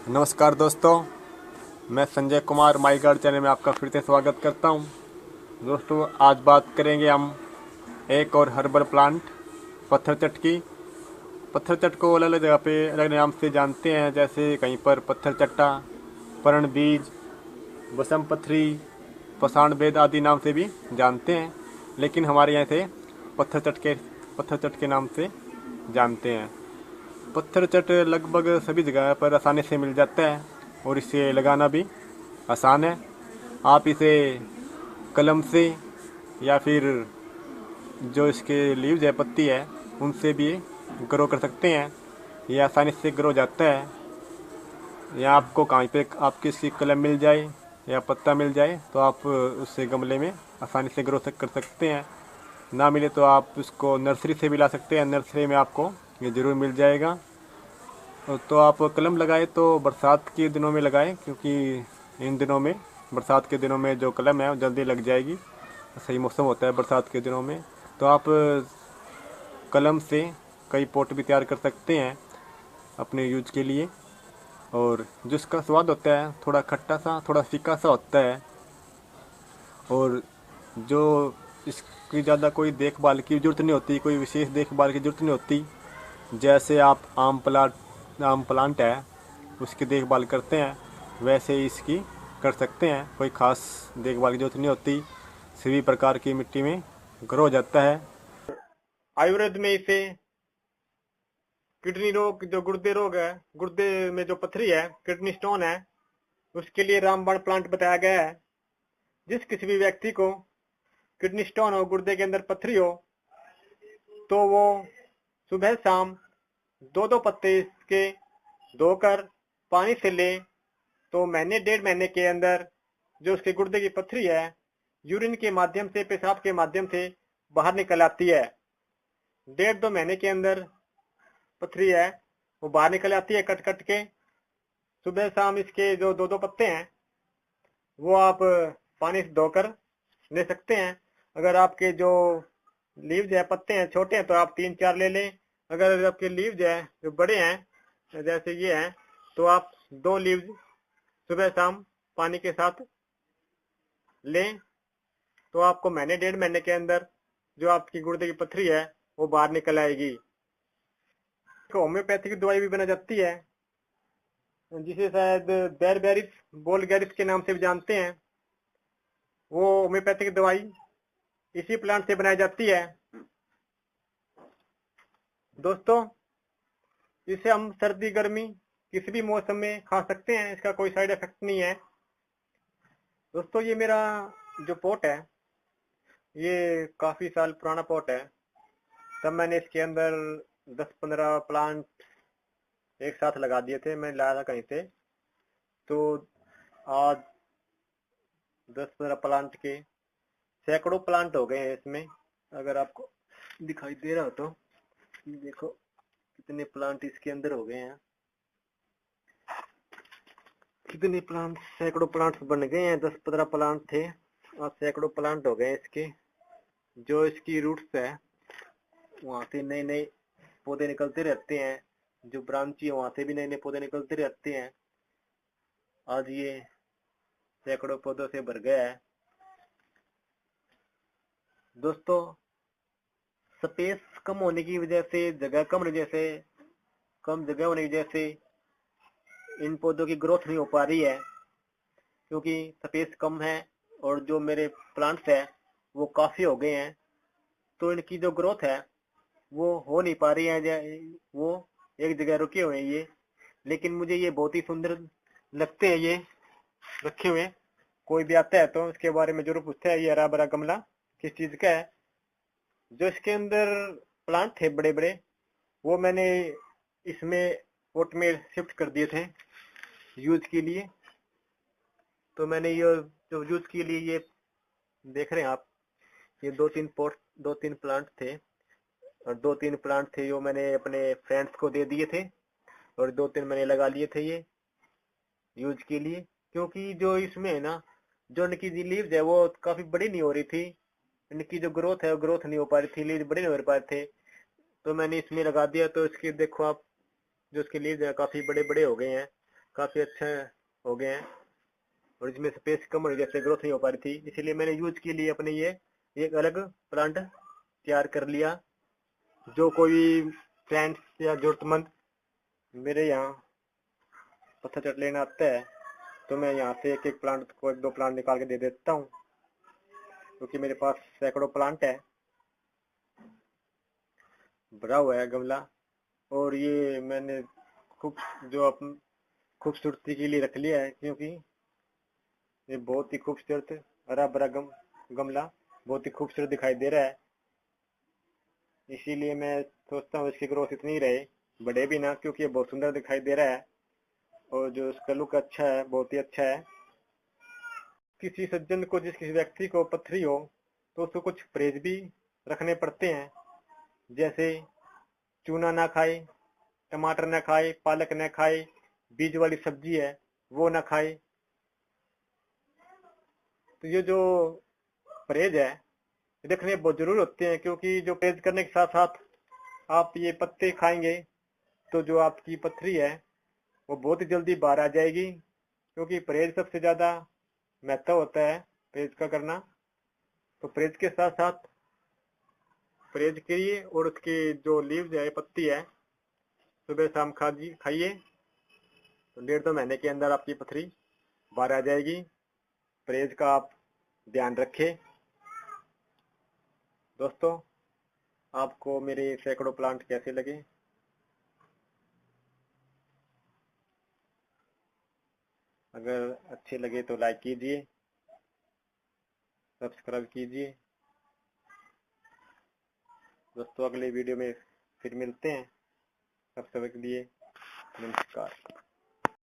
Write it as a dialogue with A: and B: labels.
A: नमस्कार दोस्तों, मैं संजय कुमार माई गार्ड चैनल में आपका फिर से स्वागत करता हूं। दोस्तों, आज बात करेंगे हम एक और हर्बल प्लांट पत्थर चट की। पत्थर चट को अलग अलग जगह पे अलग नाम से जानते हैं, जैसे कहीं पर पत्थर चट्टा, पर्ण बीज, बसम पथरी, पाषाण बेद आदि नाम से भी जानते हैं, लेकिन हमारे यहाँ से पत्थर चट के नाम से जानते हैं। पत्थर चट लगभग सभी जगह पर आसानी से मिल जाता है और इसे लगाना भी आसान है। आप इसे कलम से या फिर जो इसके लीव्स है, पत्ती है, उनसे भी ग्रो कर सकते हैं। ये आसानी से ग्रो जाता है। या आपको कहीं पे आपकी इसकी कलम मिल जाए या पत्ता मिल जाए तो आप उससे गमले में आसानी से कर सकते हैं। ना मिले तो आप उसको नर्सरी से भी ला सकते हैं। नर्सरी में आपको ये ज़रूर मिल जाएगा। तो आप कलम लगाए तो बरसात के दिनों में लगाएं, क्योंकि इन दिनों में, बरसात के दिनों में जो कलम है वो जल्दी लग जाएगी। सही मौसम होता है बरसात के दिनों में। तो आप कलम से कई पॉट भी तैयार कर सकते हैं अपने यूज के लिए। और जिसका स्वाद होता है थोड़ा खट्टा सा, थोड़ा फीका सा होता है। और जो इसकी ज़्यादा कोई देखभाल की ज़रूरत नहीं होती, कोई विशेष देखभाल की ज़रूरत नहीं होती। जैसे आप आम प्लांट है उसकी देखभाल करते हैं, वैसे ही इसकी कर सकते हैं। कोई ख़ास देखभाल की ज़रूरत नहीं होती, सभी प्रकार की मिट्टी में ग्रो हो जाता है। आयुर्वेद में इसे किडनी रोग, जो गुर्दे रोग है, गुर्दे में जो पथरी है, किडनी स्टोन है, उसके लिए रामबाण प्लांट बताया गया है। जिस किसी भी व्यक्ति को किडनी स्टोन हो, गुर्दे के अंदर पथरी हो, तो वो सुबह शाम दो दो पत्ते इसके धोकर पानी से ले, तो महीने डेढ़ महीने के अंदर जो उसके गुर्दे की पथरी है, यूरिन के माध्यम से, पेशाब के माध्यम से बाहर निकल आती है। डेढ़ दो महीने के अंदर पथरी है वो बाहर निकल आती है कट कट के। सुबह शाम इसके जो दो दो पत्ते हैं वो आप पानी से धोकर ले सकते हैं। अगर आपके जो लीव्स है, पत्ते हैं, छोटे हैं तो आप 3-4 ले लें। अगर आपके लीव्स है जो बड़े हैं, जैसे ये हैं, तो आप 2 लीव्स सुबह शाम पानी के साथ लें, तो आपको महीने डेढ़ महीने के अंदर जो आपकी गुर्दे की पथरी है वो बाहर निकल आएगी। होम्योपैथिक दवाई भी बना जाती है, जिसे शायद बैरबेरिस, बोलगैरिस के नाम से भी जानते हैं। वो होम्योपैथिक दवाई इसी प्लांट से बनाई जाती है। दोस्तों, इसे हम सर्दी गर्मी किसी भी मौसम में खा सकते हैं, इसका कोई साइड इफेक्ट नहीं है। दोस्तों, ये मेरा जो पॉट है ये काफी साल पुराना पॉट है। तब मैंने इसके अंदर 10-15 प्लांट एक साथ लगा दिए थे, मैं लाया था कहीं से। तो आज 10-15 प्लांट के सैकड़ों प्लांट हो गए हैं इसमें। अगर आपको दिखाई दे रहा हो तो ये देखो कितने प्लांट इसके अंदर हो गए हैं। कितने प्लांट, सैकड़ों प्लांट्स बन गए हैं। 10-15 प्लांट थे, आज सैकड़ों प्लांट हो गए इसके। जो इसकी रूट्स है वहां से नए नए पौधे निकलते रहते हैं, जो ब्रांची है वहां से भी नए नए पौधे निकलते रहते हैं। आज ये सैकड़ों पौधों से भर गया है। दोस्तों, स्पेस कम होने की वजह से, जगह कम होने की वजह से, कम जगह होने की वजह से इन पौधों की ग्रोथ नहीं हो पा रही है, क्योंकि स्पेस कम है और जो मेरे प्लांट्स है वो काफी हो गए हैं, तो इनकी जो ग्रोथ है वो हो नहीं पा रही है। वो एक जगह रुके हुए हैं ये। लेकिन मुझे ये बहुत ही सुंदर लगते हैं ये रखे हुए। कोई भी आता है तो इसके बारे में जरूर पूछता है ये हरा भरा गमला किस चीज का है। जो इसके अंदर प्लांट थे बड़े बड़े, वो मैंने इसमें पॉट में शिफ्ट कर दिए थे यूज के लिए। तो मैंने ये जो यूज के लिए ये देख रहे हैं आप, ये 2-3 प्लांट थे, और 2-3 प्लांट थे जो मैंने अपने फ्रेंड्स को दे दिए थे, और 2-3 मैंने लगा लिए थे ये यूज के लिए। क्योंकि जो इसमें है ना, जो इनकी लीव्स है वो काफी बड़ी नहीं हो रही थी, इनकी जो ग्रोथ है वो ग्रोथ नहीं हो पा रही थी, लीव्स बड़े नहीं हो पा रहे थे। तो मैंने इसमें लगा दिया, तो इसकी देखो आप, जो इसके लीव्स है काफी बड़े बड़े हो गए हैं। काफ़ी अच्छे हो गए हैं और इसमें स्पेस कम हो, जैसे ग्रोथ नहीं हो पा रही थी, इसीलिए मैंने यूज के लिए अपने ये एक अलग प्लांट तैयार कर लिया। जो कोई फ्रेंड्स या जरूरतमंद मेरे यहाँ पत्थर चट लेना आता है तो मैं यहाँ से एक एक प्लांट को, एक दो प्लांट निकाल के दे देता हूँ, क्योंकि मेरे पास सैकड़ों प्लांट है, भरा हुआ है गमला। और ये मैंने खूब जो अपन खूबसूरती के लिए रख लिया है, क्योंकि ये बहुत ही खूबसूरत हरा भरा गमला बहुत ही खूबसूरत दिखाई दे रहा है। इसीलिए मैं सोचता हूँ इसकी ग्रोथ इतनी रहे, बढ़े भी ना, क्योंकि ये बहुत सुंदर दिखाई दे रहा है और जो इसका लुक अच्छा है, बहुत ही अच्छा है। किसी सज्जन को, जिस किसी व्यक्ति को पथरी हो तो उसको कुछ परहेज भी रखने पड़ते हैं, जैसे चूना ना खाए, टमाटर ना खाए, पालक ना खाए, बीज वाली सब्जी है वो ना खाए। तो ये जो परहेज है रखने बहुत जरूर होते हैं, क्योंकि जो परहेज करने के साथ साथ आप ये पत्ते खाएंगे तो जो आपकी पथरी है वो बहुत ही जल्दी बाहर आ जाएगी, क्योंकि परहेज सबसे ज्यादा महत्व होता है परहेज का करना। तो परहेज के साथ साथ परहेज करिए और उसके जो लीव्स है, पत्ती है, सुबह शाम खाइए तो 1.5-2 महीने के अंदर आपकी पथरी बाहर आ जाएगी। परहेज का आप ध्यान रखें। दोस्तों, आपको मेरे सैकड़ों प्लांट कैसे लगे? अगर अच्छे लगे तो लाइक कीजिए, सब्सक्राइब कीजिए। दोस्तों, अगले वीडियो में फिर मिलते हैं। तब तक के लिए नमस्कार।